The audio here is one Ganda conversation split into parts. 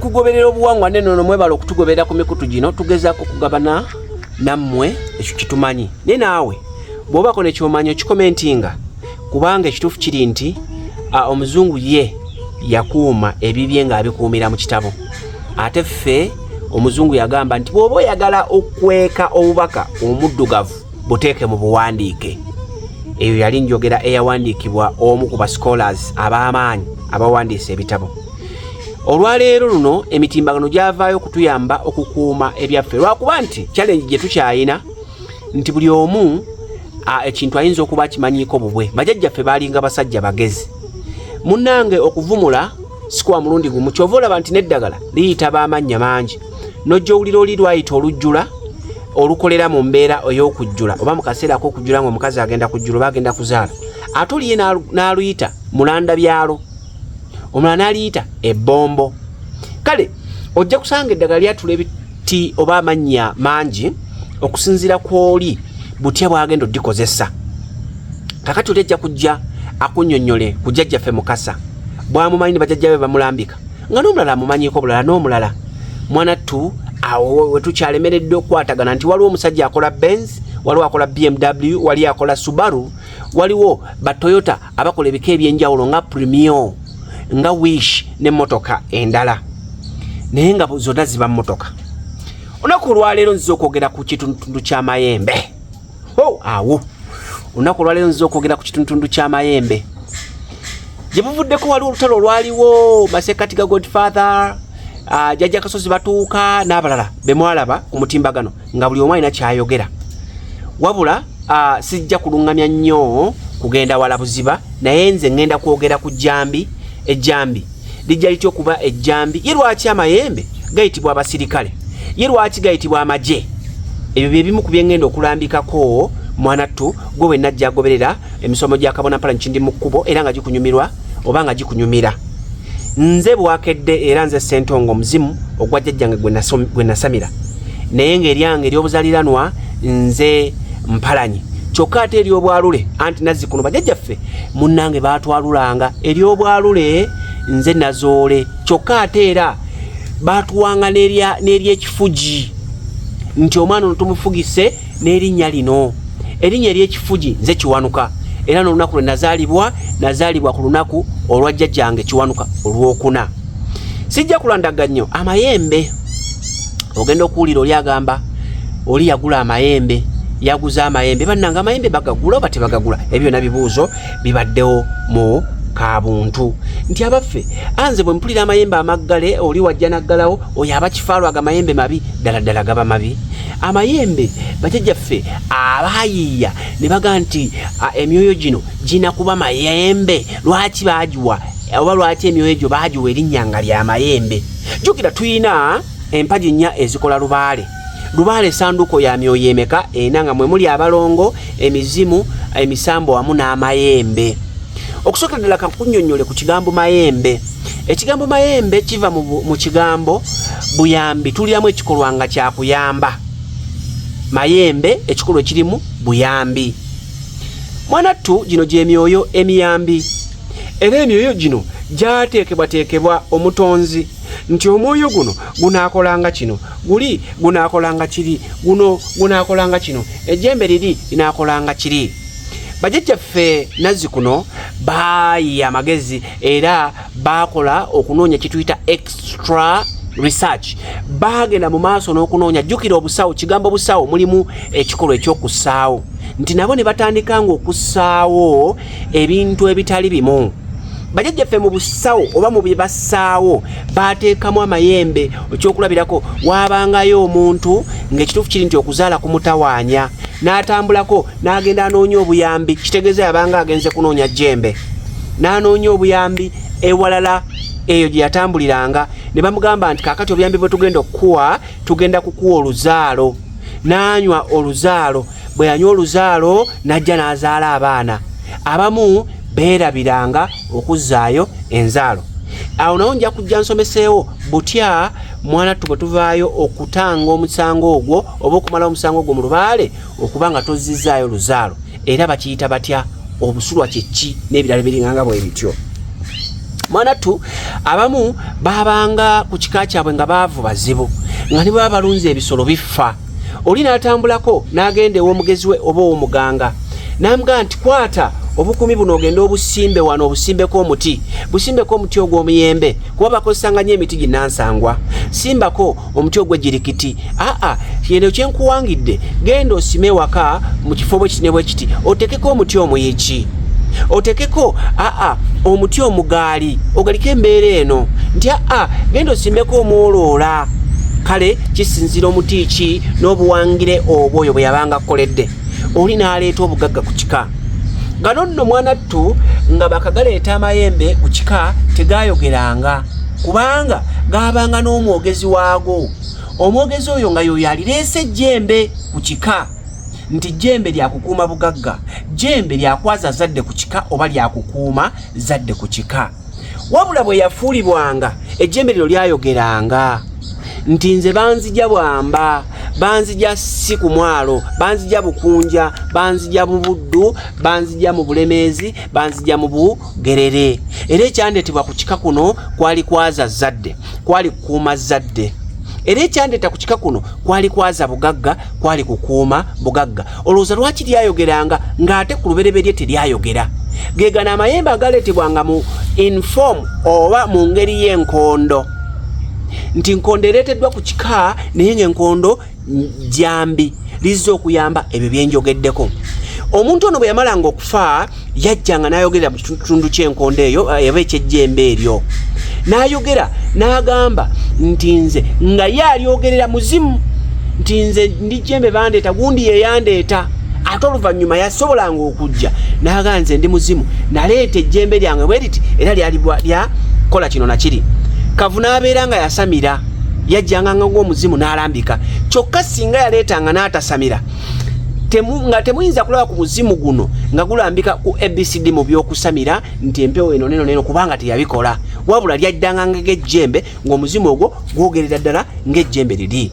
okugoberera obuwangwa nenono mwebala okutugoberera ku mikutu gino tugezaako okugabana nammwe ekyo kitumanyi naye naawe bw'obako nekyomanyi okikomentinga kubanga ekituufu kiri nti omuzungu ye yakuuma ebibye ng'abikuumira mu kitabo ate ffe omuzungu yagamba nti bw'oba oyagala okweka obubaka omuddugavu buteeke mu buwandiike. Eyo yali njogera eyawandiikibwa omu ku scholars ab'amaanyi abawandiisa ebitabo. Olwaleero luno emitimbagano gyavaayo okutuyamba okukuuma ebyaffe lwakuba nti challenge gye tukyayina nti buli omu ekintu ayinza okuba akimanyiiko bubwe. Bajjajjaffe baalinga basajja bagezi. Munnange okuvumula sikwa mulundi gumu kyova olaba nti n'eddagala liyita b'amannya mangi nojja owulira oli lwayita olujjula olukolera mu mbeera ey'okujjula oba mu kaseera ak'okujjula ng'omukazi agenda kujjula oba agenda kuzaala ate oliye n'aluyita mulanda byalo omulala n'aliyita ebbombo. Kale ojja kusanga eddagala lyatula ebiti oba amannya mangi okusinziira kw'oli butya bwagenda oddikozesa. Kakati oli ajja kujja akunnyonnyole ku jjajjaffe Mukasa bwamumanyi ne bajjajja be bamulambika nga n'omulala amumanyiiko bulala n'omulala mwanattu awo wetukyalemeredde okukwatagana nti waliwo omusajja akola Benz, waliwo akola BMW, wali akola Subaru, waliwo ba Toyota abakola ebika ebyenjawulo nga Premio, nga Wish n'emmotoka endala naye nga zonna ziba mmotoka. Olunaku olwaleero nziza okwogera ku kitundu ky'amayembe. Awo olunaku olwaleero nziza okwogera ku kitundu ky'amayembe gye buvuddeko waliwo olutalo olwaliwo Masekati ga Godfather, Jajja Kasozi batuuka n'abalala be mwalaba ku mutimbagano nga buli omu alina kyayogera. Wabula sijja kulungamya nnyo kugenda wala buziba naye nze ngenda kwogera ku jjambi. Ejjambi lijja litya okuba ejjambi. Ye lwaki amayembe gayitibwa abasirikale? Ye lwaki gayitibwa amagye? Ebyo bye bimu ku bye ngenda okulambikako mwanattu gwe wenna ajja agoberera emisomo gya Kabona Mpala Nkindi mu kkubo era nga gikunyumirwa oba nga gikunyumira. Nze bwakedde era nze Ssentongo muzimu ogwa jjajjange gwe nasamira naye ng'eryange ery'obuzaaliranwa nze Mpalanyi kyokka ate ery'obwalule anti Nazzikuno bajjajjaffe munnange baatwalulanga ery'obwalule nze Nazoole kyokka ate era baatuwanga n'ery'ekifugi nti omwana ono tumufugise n'erinnya lino erinnya ery'ekifugi nze Kiwanuka era n'olunaku lwe nazaalibwa ku lunaku olwa jjajjange Kiwanuka olwokuna. Sijja kulandaga nnyo amayembe. Ogenda okuwulira oli agamba oli yagula amayembe, yaguza amayembe. Bannanga amayembe bagagula oba tebagagula? Ebyo byonna bibuuzo bibaddewo mu Kabuntu nti abaffe anze bwe mpulira amayembe amaggale oli wajja naggalawo oyo aba kifaalwa aga mayembe mabi ddala gaba mabi. Amayembe bajjajjaffe abaayiiya ne baga nti emyoyo gino gina kuba mayembe lwaki baagiwa oba lwaki emyoyo egyo baagiwa erinnya nga lya mayembe. Jjukira tuyina empagi nnya ezikola lubaale. Lubaale esanduuko ya myoyo emeka ena nga mwe muli abalongo, emizimu, emisambo wamu n'amayembe. Okusooka ddala kankunnyonnyole ku kigambo mayembe. Ekigambo mayembe kiva mu kigambo buyambi. Tuliramu ekikolwa nga kya kuyamba. Mayembe ekikolwa ekirimu buyambi. Mwanattu gino gy'emyoyo emiyambi. Era emyoyo gino gyateekebwateekebwa omutonzi nti omwoyo guno gunaakolanga kino, guli gunaakolanga kiri, guno gunaakolanga kino, ejjembe liri linaakolanga kiri. Bajjajjaffe Nazzikuno baayiya amagezi era baakola okunoonya kituyita extra research. Baagenda mu maaso n'okunoonya. Jjukira obusawo, kigambo busawo mulimu ekikolwa ekyokussaawo nti nabo ne batandikanga okussaawo ebintu ebitali bimu. Bajjajjaffe mu busawo oba mu bye bassaawo baateekamu amayembe. Ekyokulabirako waabangayo omuntu ng'ekituufu kiri nti okuzaala kumutawaanya n'atambulako n'agenda anoonya obuyambi. Kitegeeza yabanga agenze kunoonya jjembe n'anoonya obuyambi ewalala eyo gye yatambuliranga ne bamugamba nti kaakati obuyambi bwe tugenda okukuwa tugenda kukuwa oluzaalo. N'anywa oluzaalo. Bwe yanywa oluzaalo n'ajja n'azaala abaana. Abamu beerabiranga okuzzaayo enzaalo. Awo nawo nja kujja nsomeseewo butya mwanattu bwe tuvaayo okutanga omusango ogwo oba okumalawo omusango ogwo mu lubaale okuba nga tozzizaayo luzaalo. Era bakiyita batya? Obusulwa kye ki? N'ebirala biringanga bwe bityo. Mwanattu abamu babanga ku kika kyabwe nga baavu bazibu nga ne baba balunze ebisolo bifa. Oli n'atambulako n'agenda ew'omugezi we oba ow'omuganga n'amugaa nti kwata obukumi buno ogenda obusimbe wano obusimbeko omuti busimbeko omuti ogw'omuyembe kuba bakozesanga nnyo emiti ginnansangwa simbako omuti ogw'ejjirikiti yeno kyenkuwangidde genda osime waka mu kifo bwe kiti ne bwe kiti otekeko omuti omuyiki otekeko omuti omugaali ogaliko embeera eno nti genda osimbeko omwoloola kale kisinzira omuti ki n'obuwangire obwo oyo bwe yabanga akoledde. Oli n'aleeta obugagga ku kika nga nno Mwanattu nga bakagaleeta amayembe ku kika tegayogeranga kubanga gaabanga n'omwogezi waago. Omwogezi oyo nga yoyo alireese ejjembe ku kika nti jjembe lyakukuuma bugagga, jjembe lyakwaza zadde ku kika oba lyakukuuma zadde ku kika. Wabula bwe yafuulibwanga ejjembe lino lyayogeranga nti nze banzija bwamba, banzija si ku mwalo, banzija bukunja, banzija mu buddu, banzija mu bulemeezi, banzija mu bugerere. Era ekyandeetebwa ku kika kuno kwali kwaza zadde, kwali kukuuma zadde. Era ekyandeeta ku kika kuno kwali kwaza bugagga, kwali kukuuma bugagga. Olowooza lwaki lyayogeranga ng'ate ku lubereberye teryayogera? Geegana amayembe agaleetebwanga mu inform oba mu ngeri y'enkondo. Nti nkondo ereeteddwa ku kika naye ng'enkondo jambi lizza okuyamba ebyo byenjogeddeko. Omuntu ono bwe yamalanga okufa yajjanga n'ayogerera mu kitundu ky'enkondo eyo eba ekyejjembe eryo n'ayogera n'agamba nti nze nga ye alyogerera muzimu nti nze ndi jjembe bandeeta gundi ye yandeeta ate oluvannyuma yasobolanga okujja n'aga nze ndi muzimu naleeta ejjembe lyange bwe liti era lyakola kino nakiri. Kavu n'abeera nga yasamira yajjanga ng'omuzimu n'alambika kyokka singa yaleetanga n'atasamira nga temuyinza kulaba ku muzimu guno nga gulambika ku ABCD mu by'okusamira nti empewo eno neno kubanga teyabikola wabula lyaddanga ng'ejjembe ng'omuzimu ogwo gwogerera ddala ng'ejjembe liri.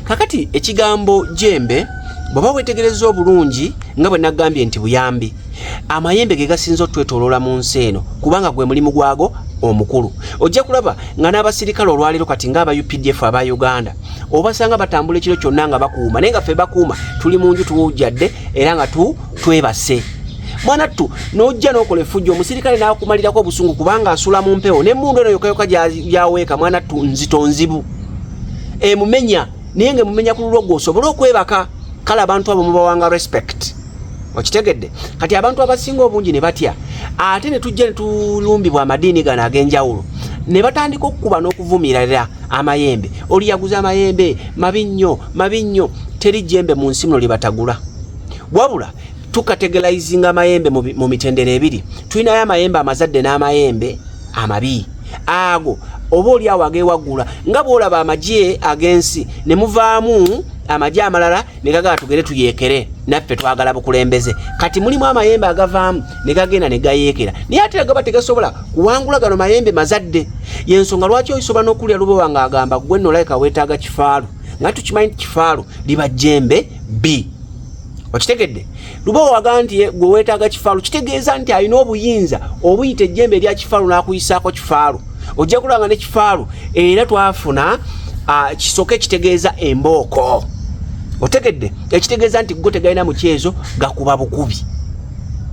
Kakati ekigambo jjembe bw'oba weetegereza obulungi nga bwe nagambye nti buyambi amayembe ge gasinza otwetooloola mu nsi eno kubanga gwe mulimu gwago omukulu. Ojja kulaba nga n'abasirikale olwaleero kati ng'aba UPDF aba Uganda obasanga batambula ekiro kyonna nga bakuuma naye nga ffe bakuuma tuli mu nju tuwujjadde era nga twebase. Mwanattu n'ojja n'okola effujjo omusirikale n'akumalirako obusungu kubanga asula mu mpewo n'emmundu eno yokayoka gyaweeka Mwanattu nzito nzibu emumenya naye ng'emumenya ku lulwo gw'osobole okwebaka. Kale abantu abo mubawanga respect. Okitegedde kati abantu abasinga obungi ne batya ate ne tujja ne tulumbibwa amadiini gano ag'enjawulo ne batandika okukuba n'okuvumirira amayembe. Oli yaguza amayembe mabi nnyo teri jjembe mu nsi muno libatagula wabula tukategerayizinga amayembe mu mitendera ebiri. Tulinayo amayembe amazadde n'amayembe amabi ago oba oli awo ageewagula nga bw'olaba amagye ag'ensi ne muvaamu amagye amalala ne gagala tugere tuyeekere naffe twagala bukulembeze. Kati mulimu amayembe agavaamu ne gagenda ne gayeekera naye ate gaba tegasobola kuwangula gano mayembe mazadde. Yensonga lwaki oyisobola n'okulya Lubowa ng'agamba gwe nno olayika weetaaga kifaalu nga tukimanyi nti kifaalu liba jjembe B. Okitegedde Lubowa waga nti gwe weetaaga kifaalu kitegeeza nti alina obuyinza obuyita ejjembe erya kifaalu n'akuyisaako kifaalu. Ojja kulanga ne kifaalu era twafuna kisoke kitegeeza embooko. Otegedde ekitegeeza nti go tegalina mu kyezo gakuba bukubi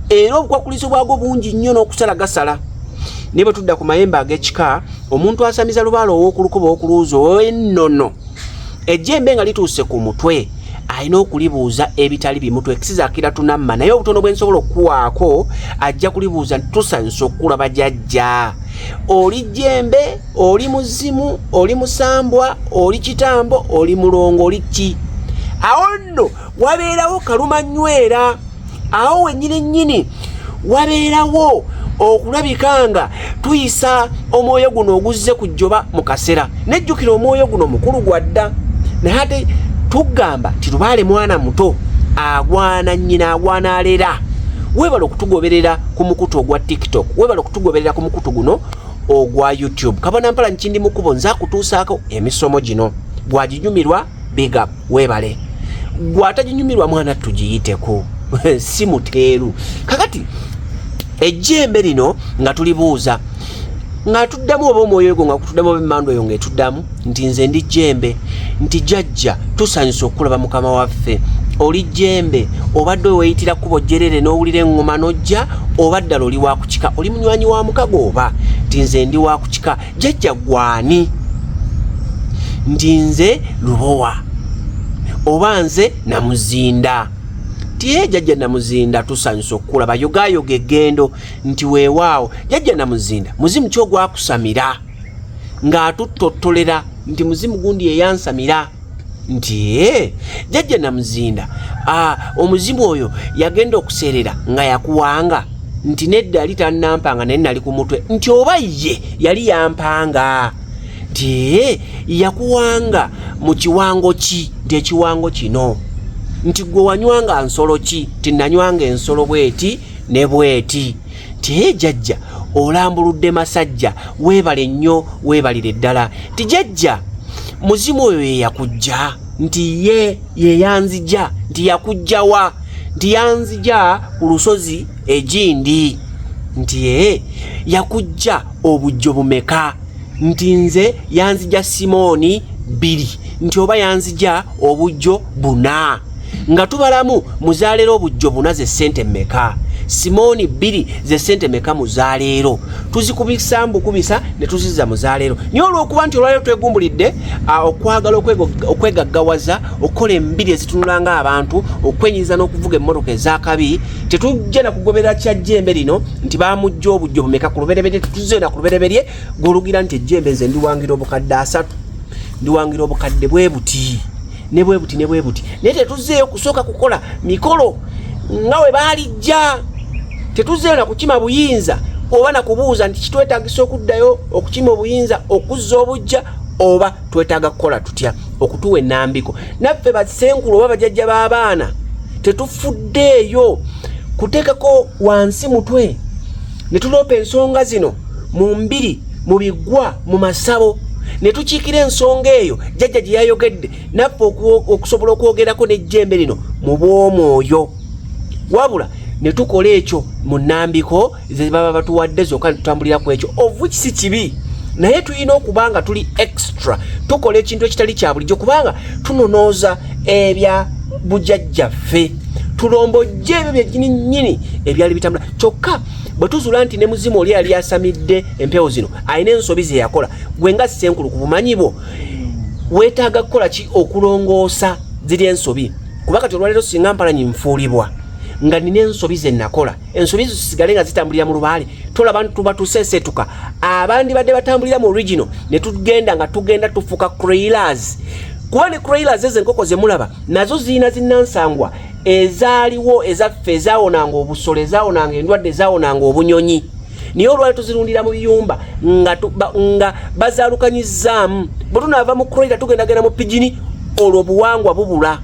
era obukwakulizo bwago bungi nnyo n'okusala gasala. Ne bwe tudda ku mayembe ag'ekika omuntu asamiza lubaala ow'okulukuba ow'okuluuza ow'ennono ejjembe nga lituuse ku mutwe alina okulibuuza ebitali bimutwe ekisizakira tunamma naye obutono bwe nsobola okuwaako ajja kulibuuza nti tusanisa okulaba jjajja oli jjembe oli muzimu oli musambwa oli kitambo oli mulongo oli ki. Awo nno wabeerawo kalumanywera awo wennyini wabeerawo okulabika nga tuyisa omwoyo guno oguzze ku jjoba mu kasera nejjukira omwoyo guno mukulu gwadda naye ate tugamba ti Lubaale mwana muto agwana nnyina agwana alera. Weebala okutugoberera ku mukutu ogwa TikTok, weebala okutugoberera ku mukutu guno ogwa YouTube. Kabona mpala nkindi mukubo nza kutuusaako emisomo gino. Gwaginyumirwa big up weebale. Gwataginyumirwa mwana tugiyiteko si muteeru. Kakati ejjembe lino nga tulibuuza nga tuddamu oba omwoyo gwo nga kutuddamu oba emmando eyo ng'etuddamu nti nze ndi jjembe nti jjajja tusanyusa okulaba mukama waffe oli jjembe obadde weeyitira kkubo jjerere n'owulira eŋŋoma n'ojja oba ddala oli wa kukika oli munywanyi wa mukago oba nti nze ndi wa kukika jjajja gwani nti nze lubowa oba nze namuzinda tiye jjajja namuzinda tusanyusa okulaba yogayoga eggendo nti weewaawo jjajja namuzinda muzimu ki ogwakusamira ng'atuttotolera nti muzimu gundi yeyansamira nti jjajja namuzinda omuzimu oyo yagenda okuseerera nga yakuwanga nti nedda ali tannampanga naye nali ku mutwe nti oba ye yali yampanga nti yakuwanga mu kiwango ki nti ekiwango kino nti gwe wanywanga nsolo ki tinanywanga ensolo bweti ne bweti ti jjajja olambuludde masajja weebale nnyo weebalire ddala ti jjajja muzimu oyo yeyakujja nti yeyanzija nti yakujjawa nti yanzija ku lusozi egindi nti yakujja obujjo bumeka nti nze yanzija Simooni 2 nti oba yanzija obujjo 4 nga tubalamu muzaalero obujjo 4 ze ssente mmeka Simooni 2 ze ssente meka muzaalero tuzikubisa mbukubisa ne tuziza muzaalero nyo olw'okuba nti olwalero twegumbulidde okwagala okwegaggawaza okukola embiri ezitunulanga abantu okwenyiza n'okuvuga emmotoka ez'akabi tetujja na kugobera kya jjembe lino nti baamujja obujjo bumeka ku lubereberye tetuzze na ku lubereberye gw'olugira nti ejjembe nze ndiwangira obukadde 3 ndiwangira obukadde bwe buti ne bwe buti ne bwe buti naye tetuzzeeyo kusooka kukola mikolo nga we baalijja tetuzzeeyo na kukima buyinza oba na kubuuza nti kitwetaagisa okuddayo okukima obuyinza okuzza obujja oba twetaaga kukola tutya okutuwa ennambiko naffe basenkulu oba bajjajja b'abaana tetufuddeeyo kuteekako wansi mutwe ne tuloopa ensonga zino mu mbiri mu biggwa mu masabo ne tukiikira ensonga eyo jjajja gye yayogedde naffe okusobola okwogerako n'ejjembe lino mu bw'omwoyo wabula ne tukola ekyo mu nnambiko ze baba batuwadde zokka ne tutambulira ku ekyo of which si kibi naye tulina okuba nga tuli extra tukola ekintu ekitali kya bulijjo kubanga tunonooza ebya bujjajjaffe tulombojja ebyo byennyini ebyali bitambula kyokka bwe tuzuula nti ne muzimu oli yali asamidde empewo zino alina ensobi ze yakola gwe nga senkulu ku bumanyi bwo weetaaga kukola ki okulongoosa ziri ensobi kuba kati olwaleero singa mpalanyi nfuulibwa nga nina ensobi ze nakola ensobi zo zisigale nga zitambulira mu lubaale tolaba nti tuba tuseesetuka abandi badde batambulira mu original ne tugenda nga tugenda tufuuka crailers kuba ne crailers ezo enkoko ze mulaba nazo zirina zinnansangwa ezaaliwo ezaffe ezaawonanga obusolo ezaawonanga endwadde ezaawonanga obunyonyi niye olwali tuzirundira mu biyumba nga bazaalukanyizzaamu bwe tunaava mu crailer tugendagenda mu pigini olwo obuwangwa bubula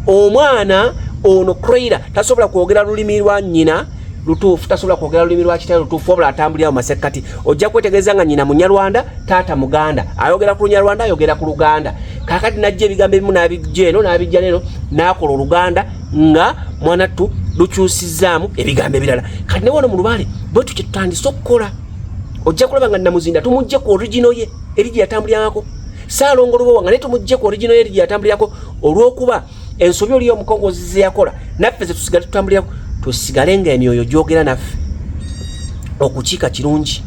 omwana ono crailer tasobola kwogera lulimi lwa nnyina lutuufu tasobola kwogera lulimi lwa kitaawe lutuufu wabula atambulira mu masekkati ojja kwetegereza nga nnyina munyarwanda taata muganda ayogera ku lunyarwanda ayogera ku luganda kaakati najja ebigambo ebimu n'abijja eno n'abijja neno n'akola oluganda nga mwanattu lukyusizzaamu ebigambo ebirala kati ne wano mu lubaale bwe tutyo tutandise okukola ojja kulaba nga namuzinda tumugje ku original ye eri gye yatambulirangako saalongo lubowa nga naye tumugje ku original ye eri gye yatambulirako olw'okuba ensobi oli omukongozi ze yakola naffe ze tusigale tutambulirako tusigale nga emyoyo gyogera naffe okukiika kirungi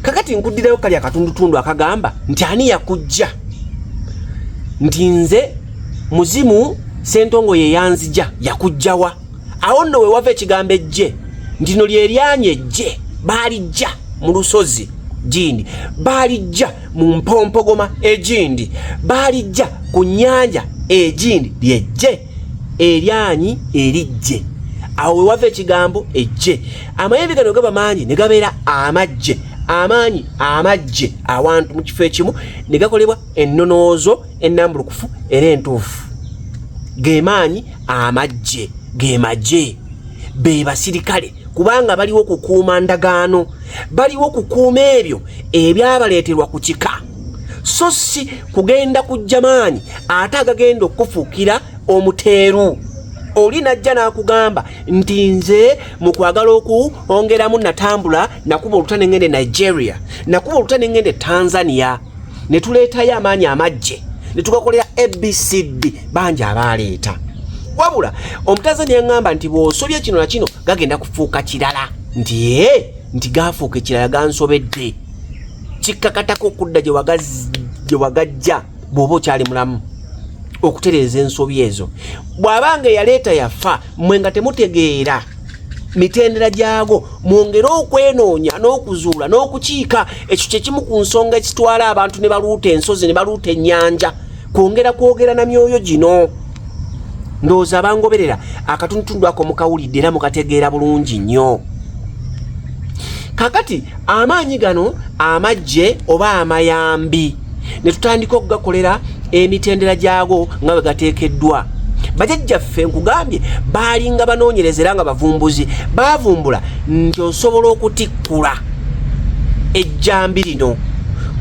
kakati nkuddirayo kali akatundutundu akagamba nti ani yakujja nti nze muzimu sentongo ye yanzija yakujjawa awo nno we wava ekigambo ejje nti no lyeryanya ejje baalijja mu lusozi gindi baalijja mu mpompogoma egindi baalijja ku nnyanja egindi lyejje eryanyi erijje awo we wava ekigambo ejje amayembe gano gaba mangi ne gabeera amajje amaanyi amajje awantu mu kifo ekimu ne gakolebwa ennonoozo ennambulukufu era entuufu ge maanyi amajje ge majje be basirikale kubanga baliwo kukuuma ndagaano baliwo kukuuma ebyo ebyabaleeterwa ku kika so si kugenda kujja maanyi ate agagenda okufuukira omuteeru oli najja n'akugamba nti nze mu kwagala okuongeramu natambula nakuba olutane ngende Nigeria nakuba olutane ngende Tanzania ne tuleetayo amaanyi amagye ne tugakolera ABCD bangi abaaleeta wabula Omutanzania ngamba nti bw'osobye kino na kino gagenda kufuuka kirala nti nti gaafuuka ekirala gansobedde kikkakatako okudda gye wagajja bw'oba okyali mulamu okutereeza ensobi ezo bw'abanga eyaleeta yafa mwe nga temutegeera mitendera gyago mwongere okwenoonya n'okuzuula n'okukiika ekyo kyekimu ku nsonga ekitwala abantu ne baluuta ensozi ne baluuta ennyanja kwogera na myoyo gino ndowooza abangoberera akatundutundu ako mukawulidde era mukategeera bulungi nnyo kakati amaanyi gano amagye oba amayambi ne tutandika okugakolera emitendera gyago nga bwe gateekeddwa bajjajjaffe nkugambye baalinga banoonyereza era nga bavumbuzi baavumbula nti osobola okutikkula ejjambi lino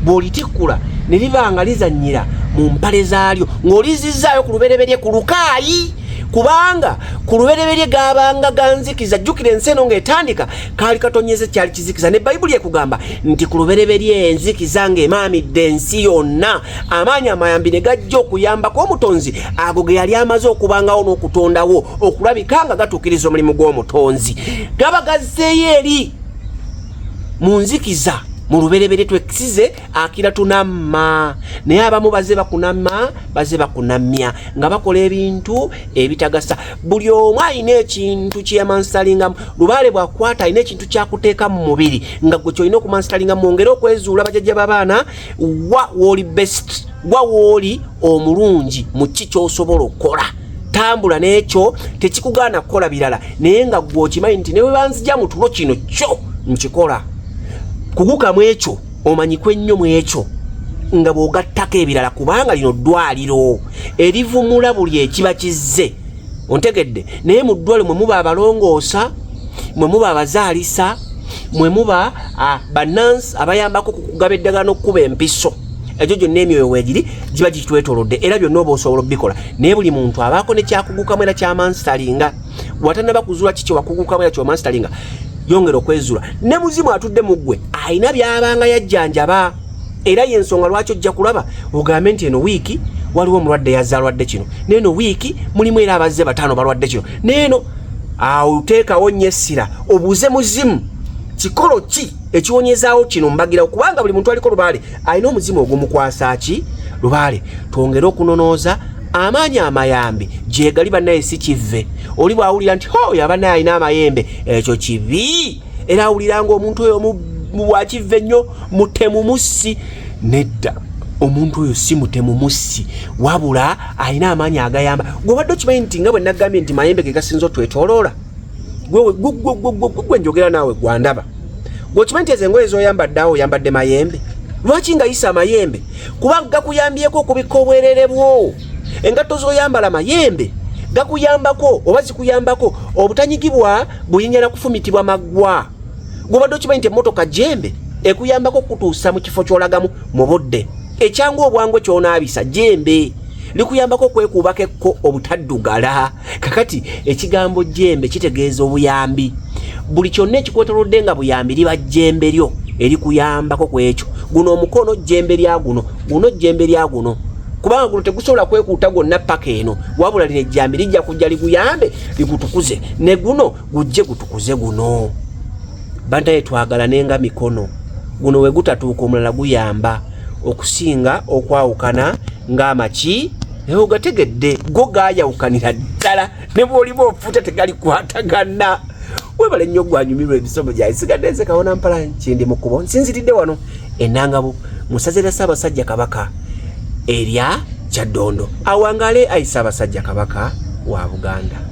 bw'olitikkula ne liba nga lizannyira mu mpale zaalyo ng'olizizzaayo ku lubereberye ku lukaayi kubanga ku lubereberye gaabanga ganzikiza jjukira ensi eno ng'etandika kaali katonyeze kyali kizikiza ne bayibuli ekugamba nti ku lubereberye enzikiza ng'emaamidde ensi yonna amaanyi amayambi ne gajja okuyambako omutonzi ago ge yali amaze okubangawo n'okutondawo okulabika nga gatuukiriza omulimu gw'omutonzi gaba gazzeeyo eri mu nzikiza mu lubereberye twekisize akira tunamma naye abamu baze bakunamya nga bakola ebintu ebitagasa buli omu alina ekintu kyeyamansalingamu lubaale bwakwata alina ekintu kyakuteeka mu mubiri nga gwe kyolina okumansalingamu mwongere okwezuula bajajja b'abaana wa wooli best wa wooli omulungi mu ki ky'osobola okukola tambula n'ekyo tekikugaana kukola birala naye nga gwe okimanyi nti ne bwe banzija mu tulo kino kyo nkikola kugukamu ekyo omanyikwe ennyo mu ekyo nga bw'ogattako ebirala kubanga lino ddwaliro erivumula buli ekiba kizze ontegedde naye mu ddwaliro mwe muba abalongoosa mwe muba abazaalisa mwe muba bannansi abayambako ku kugaba eddagala n'okkuba empiso egyo gyonna emyoyo weegiri giba gitwetoolodde era byonna oba osobola obbikola naye buli muntu abaako ne kyakugukamu era kyamanstalinga watannaba kuzuula kiki wakugukamu era kyomanstalinga yongera okwezula ne muzimu atudde mu ggwe alina byabanga yajjanjaba era yensonga lwaki ojja kulaba ogambe nti eno wiiki waliwo omulwadde yazaalwadde kino neeno wiiki mulimu era abazze bataano balwadde kino neeno awo oteekawo nnyo essira obuuze muzimu kikolo ki ekiwonyezaawo kino mbagirawo kubanga buli muntu aliko lubaale alina omuzimu ogumukwasa ki lubaale twongere okunonooza amaanyi amayambi gyegali bannaye si kivve oli bw'awulira nti oyo abannaye alina amayembe ekyo kibi era awuliranga omuntu oyo wakivve ennyo mutemumussi nedda omuntu oyo si mutemumussi wabula alina amaanyi agayamba gwobadde okimanyi nti nga bwe naggambye nti mayembe ge gasinza otwetooloola gwe njogera naawe gwandaba gweokimanyi nti ezo engoye z'oyambadde awo oyambadde mayembe lwaki nga yisa amayembe kubanga gakuyambyeko okubikka obwerere bwo engatto z'oyambala mayembe gakuyambako oba zikuyambako obutanyigibwa buyinza na kufumitibwa maggwa gwobadde okimanyi nti emmotoka jembe ekuyambako okutuusa mu kifo ky'olagamu mu budde ekyangu obwangu ekyonaabisa jembe likuyambako okwekuubako ekko obutaddugala kakati ekigambo jembe kitegeeza obuyambi buli kyonna ekikwetoolodde nga buyambi liba jembe lyo erikuyambako ku ekyo guno omukono jembe lya guno jembe lya guno kubanga guno tegusobola kwekuuta gwonna paka eno wabula lino ejjambi lijja kujja liguyambe ligutukuze ne guno gujje gutukuze guno bantaye twagala nenga mikono guno we gutatuuka omulala guyamba okusinga okwawukana ng'amaki naye ogategedde go gaayawukanira ddala ne bw'oliba ofuuta tegali kwatagana webale nnyo gwanyumirwa ebisomo gyaye sigadde nze Kawona Mpala kindi mu kkubo nsinziridde wano Enangabo musaze lya Ssaabasajja Kabaka erya Kyaddondo awangale ayi Ssaabasajja Kabaka wa Buganda.